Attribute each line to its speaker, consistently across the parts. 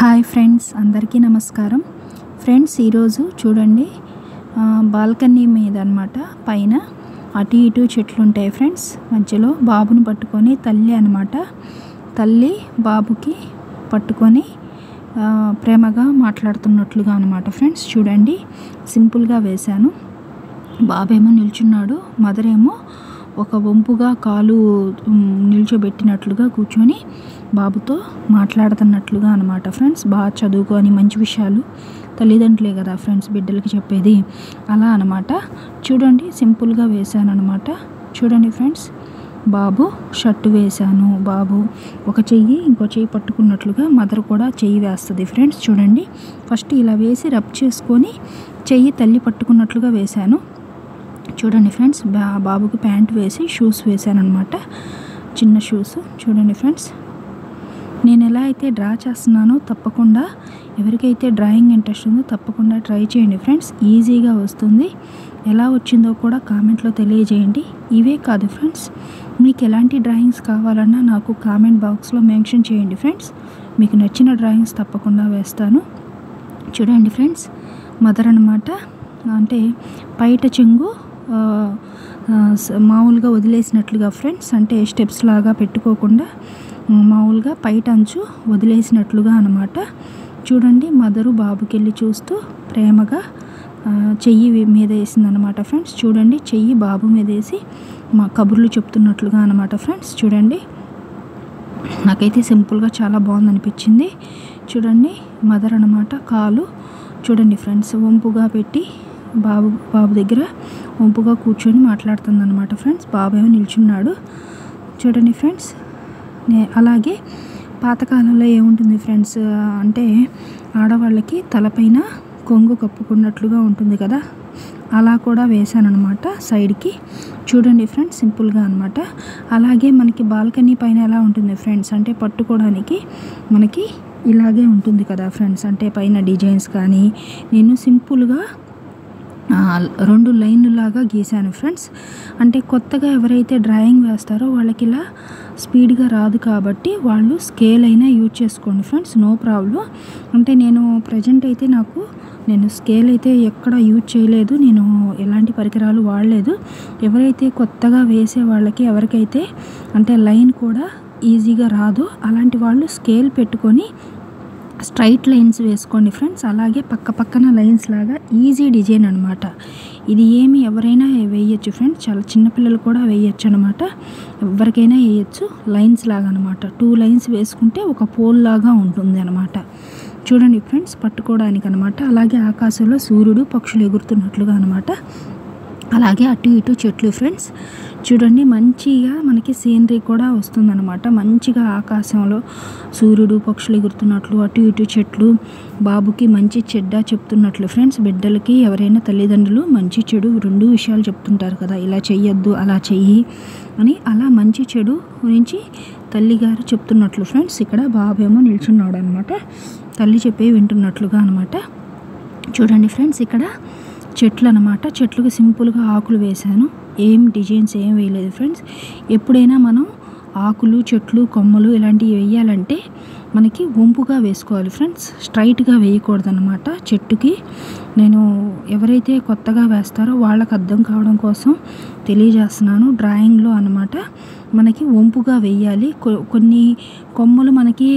Speaker 1: Hi friends, అందరికీ నమస్కారం. Friends, ఈరోజు చూడండి, బాల్కనీ మీద అన్నమాట, పైన అటు ఇటు చెట్లు ఉంటాయి ఫ్రెండ్స్. మధ్యలో బాబుని పట్టుకొని తల్లి అన్నమాట, తల్లి బాబుకి పట్టుకొని ప్రేమగా మాట్లాడుతున్నట్లుగా అన్నమాట ఫ్రెండ్స్. చూడండి, సింపుల్గా వేశాను. బాబేమో నిల్చున్నాడు, మదర్ ఏమో ఒక వంపుగా కాలు నిల్చోబెట్టినట్లుగా కూర్చొని బాబుతో మాట్లాడుతున్నట్లుగా అనమాట ఫ్రెండ్స్. బాగా చదువుకొని మంచి విషయాలు తల్లిదండ్రులే కదా ఫ్రెండ్స్ బిడ్డలకి చెప్పేది, అలా అనమాట. చూడండి, సింపుల్గా వేశాను అనమాట. చూడండి ఫ్రెండ్స్, బాబు షర్టు వేశాను. బాబు ఒక చెయ్యి ఇంకో చెయ్యి పట్టుకున్నట్లుగా మదర్ కూడా చెయ్యి వేస్తుంది ఫ్రెండ్స్. చూడండి, ఫస్ట్ ఇలా వేసి రబ్ చేసుకొని చెయ్యి తల్లి పట్టుకున్నట్లుగా వేశాను. చూడండి ఫ్రెండ్స్, బాబుకి ప్యాంట్ వేసి షూస్ వేశాను అనమాట, చిన్న షూస్. చూడండి ఫ్రెండ్స్, నేను ఎలా అయితే డ్రా చేస్తున్నానో తప్పకుండా ఎవరికైతే డ్రాయింగ్ ఇంట్రెస్ట్ ఉందో తప్పకుండా ట్రై చేయండి ఫ్రెండ్స్. ఈజీగా వస్తుంది. ఎలా వచ్చిందో కూడా కామెంట్లో తెలియజేయండి. ఇవే కాదు ఫ్రెండ్స్, మీకు ఎలాంటి డ్రాయింగ్స్ కావాలన్నా నాకు కామెంట్ బాక్స్లో మెన్షన్ చేయండి ఫ్రెండ్స్. మీకు నచ్చిన డ్రాయింగ్స్ తప్పకుండా వేస్తాను. చూడండి ఫ్రెండ్స్, మదర్ అన్నమాట, అంటే బయట చెంగు మామూలుగా వదిలేసినట్లుగా ఫ్రెండ్స్, అంటే స్టెప్స్ లాగా పెట్టుకోకుండా మామూలుగా బయట అంచు వదిలేసినట్లుగా అనమాట. చూడండి, మదరు బాబుకి వెళ్ళి చూస్తూ ప్రేమగా చెయ్యి మీద వేసిందనమాట ఫ్రెండ్స్. చూడండి, చెయ్యి బాబు మీద వేసి మా కబుర్లు చెప్తున్నట్లుగా అనమాట ఫ్రెండ్స్. చూడండి, నాకైతే సింపుల్గా చాలా బాగుంది అనిపించింది. చూడండి, మదర్ అనమాట, కాలు చూడండి ఫ్రెండ్స్ వంపుగా పెట్టి బాబు దగ్గర వంపుగా కూర్చొని మాట్లాడుతుంది అనమాట ఫ్రెండ్స్. బాబు ఏమో నిల్చున్నాడు. చూడండి ఫ్రెండ్స్, అలాగే పాతకాలంలో ఏముంటుంది ఫ్రెండ్స్, అంటే ఆడవాళ్ళకి తలపైన కొంగు కప్పుకున్నట్లుగా ఉంటుంది కదా, అలా కూడా వేశానమాట సైడ్కి. చూడండి ఫ్రెండ్స్, సింపుల్గా అనమాట. అలాగే మనకి బాల్కనీ పైన ఎలా ఉంటుంది ఫ్రెండ్స్, అంటే పట్టుకోవడానికి మనకి ఇలాగే ఉంటుంది కదా ఫ్రెండ్స్, అంటే పైన డిజైన్స్ కానీ నేను సింపుల్గా 2 లైన్లు లాగా గీశాను ఫ్రెండ్స్. అంటే కొత్తగా ఎవరైతే డ్రాయింగ్ వేస్తారో వాళ్ళకి ఇలా స్పీడ్గా రాదు కాబట్టి వాళ్ళు స్కేల్ అయినా యూజ్ చేసుకోండి ఫ్రెండ్స్, నో ప్రాబ్లం. అంటే నేను ప్రజెంట్ అయితే నేను స్కేల్ అయితే ఎక్కడ యూజ్ చేయలేదు, నేను ఎలాంటి పరికరాలు వాడలేదు. ఎవరైతే కొత్తగా వేసే వాళ్ళకి ఎవరికైతే అంటే లైన్ కూడా ఈజీగా రాదో అలాంటి వాళ్ళు స్కేల్ పెట్టుకొని స్ట్రైట్ లైన్స్ వేసుకోండి ఫ్రెండ్స్. అలాగే పక్కన లైన్స్ లాగా ఈజీ డిజైన్ అనమాట. ఇది ఎవరైనా వేయచ్చు ఫ్రెండ్స్, చాలా చిన్నపిల్లలు కూడా వేయచ్చు అనమాట, ఎవరికైనా వేయచ్చు. లైన్స్ లాగా అనమాట, 2 లైన్స్ వేసుకుంటే ఒక పోల్ లాగా ఉంటుంది అనమాట. చూడండి ఫ్రెండ్స్, పట్టుకోవడానికి అనమాట. అలాగే ఆకాశంలో సూర్యుడు పక్షులు ఎగురుతున్నట్లుగా అనమాట. అలాగే అటు ఇటు చెట్లు ఫ్రెండ్స్. చూడండి, మంచిగా మనకి సీనరీ కూడా వస్తుందన్నమాట. మంచిగా ఆకాశంలో సూర్యుడు పక్షులు ఎగురుతున్నట్లు, అటు ఇటు చెట్లు, బాబుకి మంచి చెడ్డ చెప్తున్నట్లు ఫ్రెండ్స్. బిడ్డలకి ఎవరైనా తల్లిదండ్రులు మంచి చెడు 2 విషయాలు చెప్తుంటారు కదా, ఇలా చెయ్యొద్దు అలా చెయ్యి అని, అలా మంచి చెడు గురించి తల్లిగారు చెప్తున్నట్లు ఫ్రెండ్స్. ఇక్కడ బాబేమో నిల్చున్నాడు అనమాట, తల్లి చెప్పే వింటున్నట్లుగా అనమాట. చూడండి ఫ్రెండ్స్, ఇక్కడ చెట్లు అనమాట. చెట్లుకి సింపుల్గా ఆకులు వేశాను, ఏం డిజైన్స్ ఏం వేయలేదు ఫ్రెండ్స్. ఎప్పుడైనా మనం ఆకులు, చెట్లు, కొమ్మలు ఇలాంటివి వేయాలంటే మనకి వంపుగా వేసుకోవాలి ఫ్రెండ్స్, స్ట్రైట్గా వేయకూడదన్నమాట. చెట్టుకి నేను ఎవరైతే కొత్తగా వేస్తారో వాళ్ళకి అర్థం కావడం కోసం తెలియజేస్తున్నాను. డ్రాయింగ్లో అనమాట మనకి వంపుగా వేయాలి. కొన్ని కొమ్మలు మనకి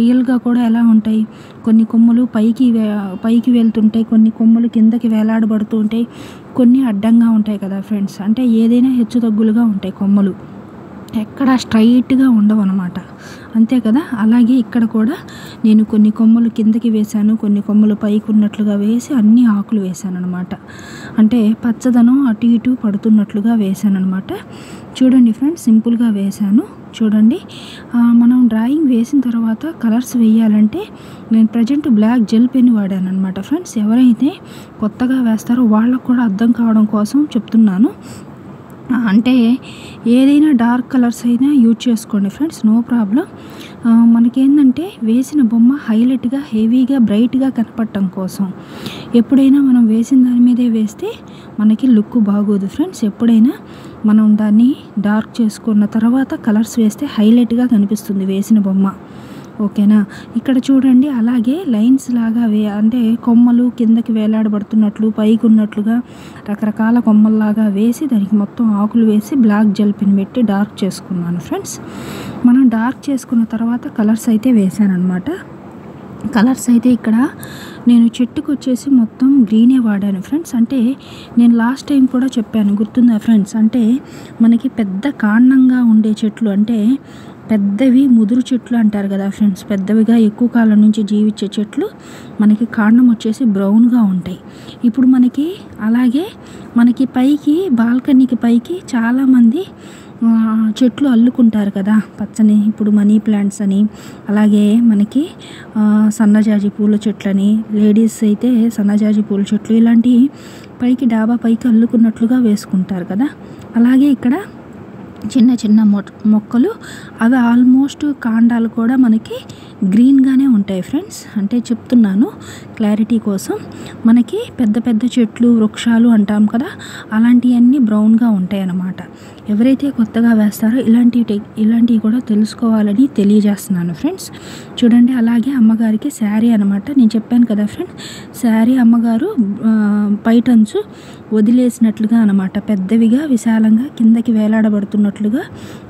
Speaker 1: రియల్గా కూడా ఎలా ఉంటాయి, కొన్ని కొమ్మలు పైకి వెళ్తుంటాయి, కొన్ని కొమ్మలు కిందకి వేలాడబడుతూ ఉంటాయి, కొన్ని అడ్డంగా ఉంటాయి కదా ఫ్రెండ్స్. అంటే ఏదైనా హెచ్చు తగ్గులుగా ఉంటాయి కొమ్మలు, ఎక్కడ స్ట్రైట్గా ఉండవు అనమాట, అంతే కదా. అలాగే ఇక్కడ కూడా నేను కొన్ని కొమ్మలు కిందకి వేశాను, కొన్ని కొమ్మలు పైకి ఉన్నట్లుగా వేసి అన్ని ఆకులు వేశాను అనమాట. అంటే పచ్చదనం అటు ఇటు పడుతున్నట్లుగా వేశాను అనమాట. చూడండి ఫ్రెండ్స్, సింపుల్గా వేశాను. చూడండి, మనం డ్రాయింగ్ వేసిన తర్వాత కలర్స్ వేయాలంటే నేను ప్రజెంట్ బ్లాక్ జెల్ పెన్ వాడాను అనమాట ఫ్రెండ్స్. ఎవరైతే కొత్తగా వేస్తారో వాళ్ళకు కూడా అర్థం కావడం కోసం చెప్తున్నాను. అంటే ఏదైనా డార్క్ కలర్స్ అయినా యూజ్ చేసుకోండి ఫ్రెండ్స్, నో ప్రాబ్లం. మనకేంటంటే వేసిన బొమ్మ హైలైట్గా హెవీగా బ్రైట్గా కనపడటం కోసం. ఎప్పుడైనా మనం వేసిన దాని మీదే వేస్తే మనకి లుక్ బాగోదు ఫ్రెండ్స్. ఎప్పుడైనా మనం దాన్ని డార్క్ చేసుకున్న తర్వాత కలర్స్ వేస్తే హైలైట్గా కనిపిస్తుంది వేసిన బొమ్మ. ఓకేనా. ఇక్కడ చూడండి అలాగే లైన్స్ లాగా అంటే కొమ్మలు కిందకి వేలాడబడుతున్నట్లు పైకి ఉన్నట్లుగా రకరకాల కొమ్మల్లాగా వేసి దానికి మొత్తం ఆకులు వేసి బ్లాక్ జెల్ పెన్ పెట్టి డార్క్ చేసుకున్నాను ఫ్రెండ్స్. మనం డార్క్ చేసుకున్న తర్వాత కలర్స్ అయితే వేసాను అనమాట. కలర్స్ అయితే ఇక్కడ నేను చెట్టుకు వచ్చేసి మొత్తం గ్రీనే వాడాను ఫ్రెండ్స్. అంటే నేను లాస్ట్ టైం కూడా చెప్పాను, గుర్తుందా ఫ్రెండ్స్? అంటే మనకి పెద్ద కాండంగా ఉండే చెట్లు, అంటే పెద్దవి ముదురు చెట్లు అంటారు కదా ఫ్రెండ్స్, పెద్దవిగా ఎక్కువ కాలం నుంచి జీవించే చెట్లు మనకి కాండం వచ్చేసి బ్రౌన్గా ఉంటాయి. ఇప్పుడు మనకి అలాగే మనకి పైకి బాల్కనీకి పైకి చాలామంది చెట్లు అల్లుకుంటారు కదా పచ్చని, ఇప్పుడు మనీ ప్లాంట్స్ అని, అలాగే మనకి సన్నజాజి పూల చెట్లని, లేడీస్ అయితే సన్నజాజి పూల చెట్లు ఇలాంటివి పైకి డాబా పైకి అల్లుకున్నట్లుగా వేసుకుంటారు కదా. అలాగే ఇక్కడ చిన్న చిన్న మొక్కలు అవి ఆల్మోస్ట్ కాండాలు కూడా మనకి గ్రీన్గానే ఉంటాయి ఫ్రెండ్స్. అంటే చెప్తున్నాను క్లారిటీ కోసం. మనకి పెద్ద పెద్ద చెట్లు వృక్షాలు అంటాం కదా, అలాంటివన్నీ బ్రౌన్గా ఉంటాయి అన్నమాట. ఎవరైతే కొత్తగా వేస్తారో ఇలాంటివి కూడా తెలుసుకోవాలని తెలియజేస్తున్నాను ఫ్రెండ్స్. చూడండి అలాగే అమ్మగారికి శారీ అనమాట. నేను చెప్పాను కదా ఫ్రెండ్స్, శారీ అమ్మగారు పైటంచు వదిలేసినట్లుగా అనమాట, పెద్దవిగా విశాలంగా కిందకి వేలాడబడుతున్నట్లుగా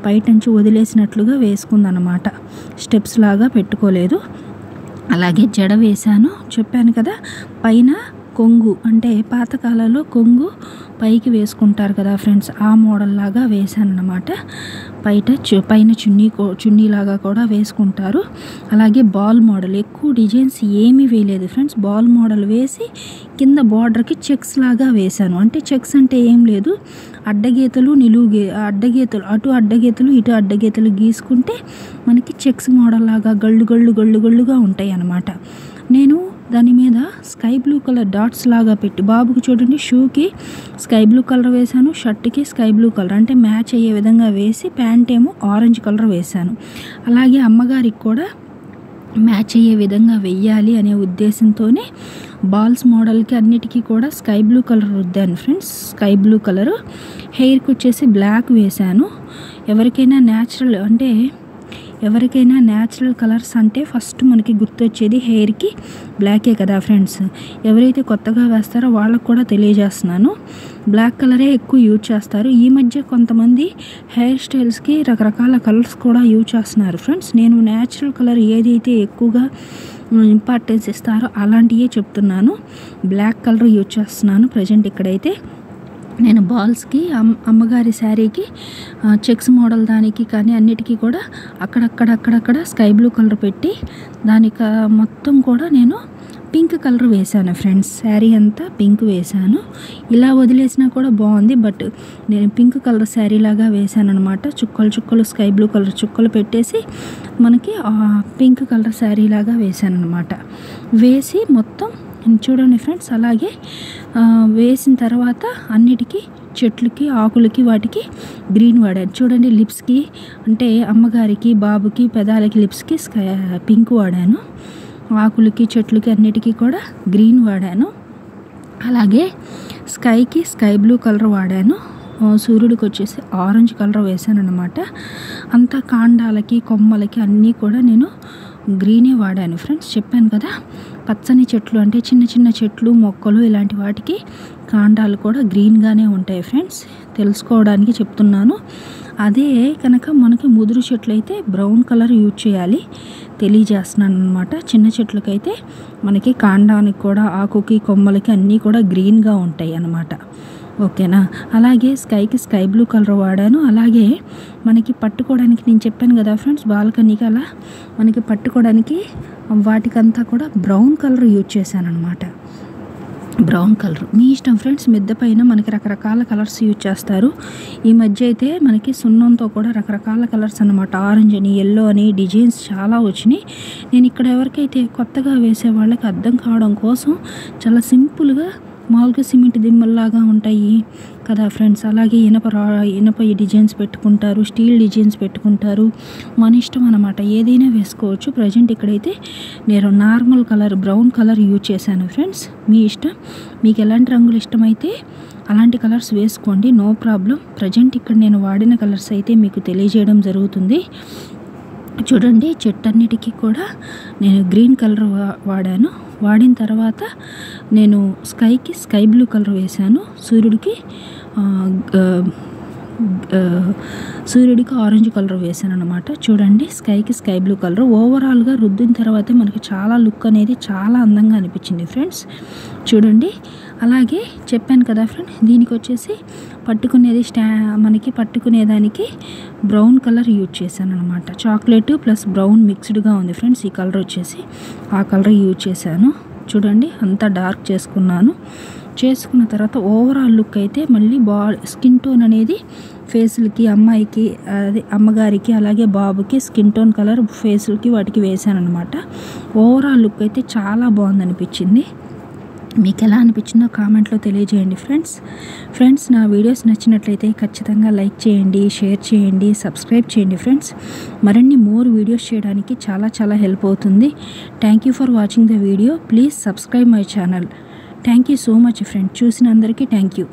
Speaker 1: పైటంచు వదిలేసినట్లుగా వేసుకుందనమాట. స్టెప్స్ లాగా పెట్టుకోలేదు. అలాగే జడ వేశాను చెప్పాను కదా. పైన కొంగు, అంటే పాతకాలంలో కొంగు పైకి వేసుకుంటారు కదా ఫ్రెండ్స్, ఆ మోడల్ లాగా వేశాను అన్నమాట. పైన చున్నీలాగా కూడా వేసుకుంటారు. అలాగే బాల్ మోడల్, ఎక్కువ డిజైన్స్ ఏమీ వేయలేదు ఫ్రెండ్స్. బాల్ మోడల్ వేసి కింద బార్డర్కి చెక్స్ లాగా వేశాను. అంటే చెక్స్ అంటే ఏం లేదు, అడ్డగీతలు అడ్డగీతలు, అటు అడ్డగీతలు ఇటు అడ్డగీతలు గీసుకుంటే మనకి చెక్స్ మోడల్ లాగా గళ్ళుగా ఉంటాయి అన్నమాట. నేను దాని మీద స్కై బ్లూ కలర్ డాట్స్ లాగా పెట్టి, బాబుకి చూడండి షూకి స్కై బ్లూ కలర్ వేశాను, షర్ట్కి స్కై బ్లూ కలర్ అంటే మ్యాచ్ అయ్యే విధంగా వేసి, ప్యాంట్ ఏమో ఆరెంజ్ కలర్ వేశాను. అలాగే అమ్మగారికి కూడా మ్యాచ్ అయ్యే విధంగా వెయ్యాలి అనే ఉద్దేశంతోనే బాల్స్ మోడల్కి అన్నిటికీ కూడా స్కై బ్లూ కలర్ రుద్దాను ఫ్రెండ్స్. Sky blue colour. హెయిర్కి వచ్చేసి బ్లాక్ వేశాను. ఎవరికైనా న్యాచురల్ కలర్స్ అంటే ఫస్ట్ మనకి గుర్తొచ్చేది హెయిర్కి బ్లాకే కదా ఫ్రెండ్స్. ఎవరైతే కొత్తగా వేస్తారో వాళ్ళకు కూడా తెలియజేస్తున్నాను, బ్లాక్ కలరే ఎక్కువ యూజ్ చేస్తారు. ఈ మధ్య కొంతమంది హెయిర్ స్టైల్స్కి రకరకాల కలర్స్ కూడా యూజ్ చేస్తున్నారు ఫ్రెండ్స్. నేను న్యాచురల్ కలర్ ఏదైతే ఎక్కువగా ఇంపార్టెన్స్ ఇస్తారో అలాంటివే చెప్తున్నాను. బ్లాక్ కలర్ యూజ్ చేస్తున్నాను ప్రజెంట్. ఇక్కడైతే నేను బాల్స్కి అమ్మగారి శారీకి చెక్స్ మోడల్ దానికి కానీ అన్నిటికీ కూడా అక్కడక్కడ స్కై బ్లూ కలర్ పెట్టి దానికి మొత్తం కూడా నేను పింక్ కలర్ వేశాను ఫ్రెండ్స్. శారీ అంతా పింక్ వేశాను. ఇలా వదిలేసినా కూడా బాగుంది, బట్ నేను పింక్ కలర్ శారీ లాగా వేశాను అనమాట. చుక్కలు స్కై బ్లూ కలర్ చుక్కలు పెట్టేసి మనకి పింక్ కలర్ శారీ లాగా వేశాను అనమాట. వేసి మొత్తం చూడండి ఫ్రెండ్స్. అలాగే వేసిన తర్వాత అన్నిటికీ చెట్లకి ఆకులకి వాటికి గ్రీన్ వాడాను. చూడండి లిప్స్కి, అంటే అమ్మగారికి బాబుకి పెదాలకి లిప్స్కి పింక్ వాడాను. ఆకులకి చెట్లకి అన్నిటికీ కూడా గ్రీన్ వాడాను. అలాగే స్కైకి స్కై బ్లూ కలర్ వాడాను. సూర్యుడికి వచ్చేసి ఆరెంజ్ కలర్ వేసాను అనమాట. అంతా కాండాలకి కొమ్మలకి అన్నీ కూడా నేను గ్రీనే వాడాను ఫ్రెండ్స్. చెప్పాను కదా పచ్చని చెట్లు అంటే చిన్న చిన్న చెట్లు మొక్కలు ఇలాంటి వాటికి కాండాలు కూడా గ్రీన్గానే ఉంటాయి ఫ్రెండ్స్, తెలుసుకోవడానికి చెప్తున్నాను. అదే కనుక మనకి ముదురు చెట్లు అయితే బ్రౌన్ కలర్ యూజ్ చేయాలి తెలియజేస్తున్నాను అనమాట. చిన్న చెట్లకైతే మనకి కాండానికి కూడా ఆకుకి కొమ్మలకి అన్నీ కూడా గ్రీన్గా ఉంటాయి అన్నమాట. ఓకేనా. అలాగే స్కైకి స్కై బ్లూ కలర్ వాడాను. అలాగే మనకి పట్టుకోవడానికి నేను చెప్పాను కదా ఫ్రెండ్స్, బాల్కనీకి అలా మనకి పట్టుకోవడానికి వాటికంతా కూడా బ్రౌన్ కలర్ యూజ్ చేశాను అనమాట. బ్రౌన్ కలర్ మీ ఇష్టం ఫ్రెండ్స్. మిద్దె పైన మనకి రకరకాల కలర్స్ యూజ్ చేస్తారు. ఈ మధ్య అయితే మనకి సున్నంతో కూడా రకరకాల కలర్స్ అన్నమాట, ఆరెంజ్ అని ఎల్లో అని డిజైన్స్ చాలా వచ్చినాయి. నేను ఇక్కడ ఎవరికైతే కొత్తగా వేసే వాళ్ళకి అర్థం కావడం కోసం చాలా సింపుల్గా మామూలుగా సిమెంట్ దిమ్మల్లాగా ఉంటాయి కదా ఫ్రెండ్స్, అలాగే ఇనప డిజైన్స్ పెట్టుకుంటారు, స్టీల్ డిజైన్స్ పెట్టుకుంటారు, మన ఇష్టం అన్నమాట, ఏదైనా వేసుకోవచ్చు. ప్రజెంట్ ఇక్కడైతే నేను normal colour brown colour use చేశాను ఫ్రెండ్స్. మీ ఇష్టం, మీకు ఎలాంటి రంగులు ఇష్టమైతే అలాంటి కలర్స్ వేసుకోండి, నో ప్రాబ్లం. ప్రజెంట్ ఇక్కడ నేను వాడిన కలర్స్ అయితే మీకు తెలియజేయడం జరుగుతుంది. చూడండి చెట్టన్నిటికీ కూడా నేను గ్రీన్ కలర్ వాడాను. వాడిన తర్వాత నేను స్కై బ్లూ కలర్ వేశాను. సూర్యుడికి ఆరెంజ్ కలర్ వేసాను అనమాట. చూడండి స్కై బ్లూ కలర్ ఓవరాల్గా రుద్దిన తర్వాతే మనకి చాలా లుక్ అనేది చాలా అందంగా అనిపించింది ఫ్రెండ్స్. చూడండి అలాగే చెప్పాను కదా ఫ్రెండ్, దీనికి వచ్చేసి మనకి పట్టుకునేదానికి బ్రౌన్ కలర్ యూజ్ చేశాను అనమాట. చాక్లెట్ ప్లస్ బ్రౌన్ మిక్స్డ్గా ఉంది ఫ్రెండ్స్. ఈ కలర్ వచ్చేసి ఆ కలర్ యూజ్ చేశాను. చూడండి అంతా డార్క్ చేసుకున్న తర్వాత ఓవరాల్ లుక్ అయితే మళ్ళీ స్కిన్ టోన్ అనేది ఫేసులకి అమ్మాయికి అమ్మగారికి అలాగే బాబుకి స్కిన్ టోన్ కలర్ ఫేసులకి వాటికి వేసాను అనమాట. ఓవరాల్ లుక్ అయితే చాలా బాగుంది అనిపించింది. మీకు ఎలా అనిపించిందో కామెంట్లో తెలియజేయండి ఫ్రెండ్స్. నా వీడియోస్ నచ్చినట్లయితే ఖచ్చితంగా లైక్ చేయండి, షేర్ చేయండి, సబ్స్క్రైబ్ చేయండి ఫ్రెండ్స్. మరిన్ని మోర్ వీడియోస్ చేయడానికి చాలా హెల్ప్ అవుతుంది. Thank you for watching the video. Please subscribe my channel. Thank you so much friends. చూసిన అందరికీ థ్యాంక్ యూ.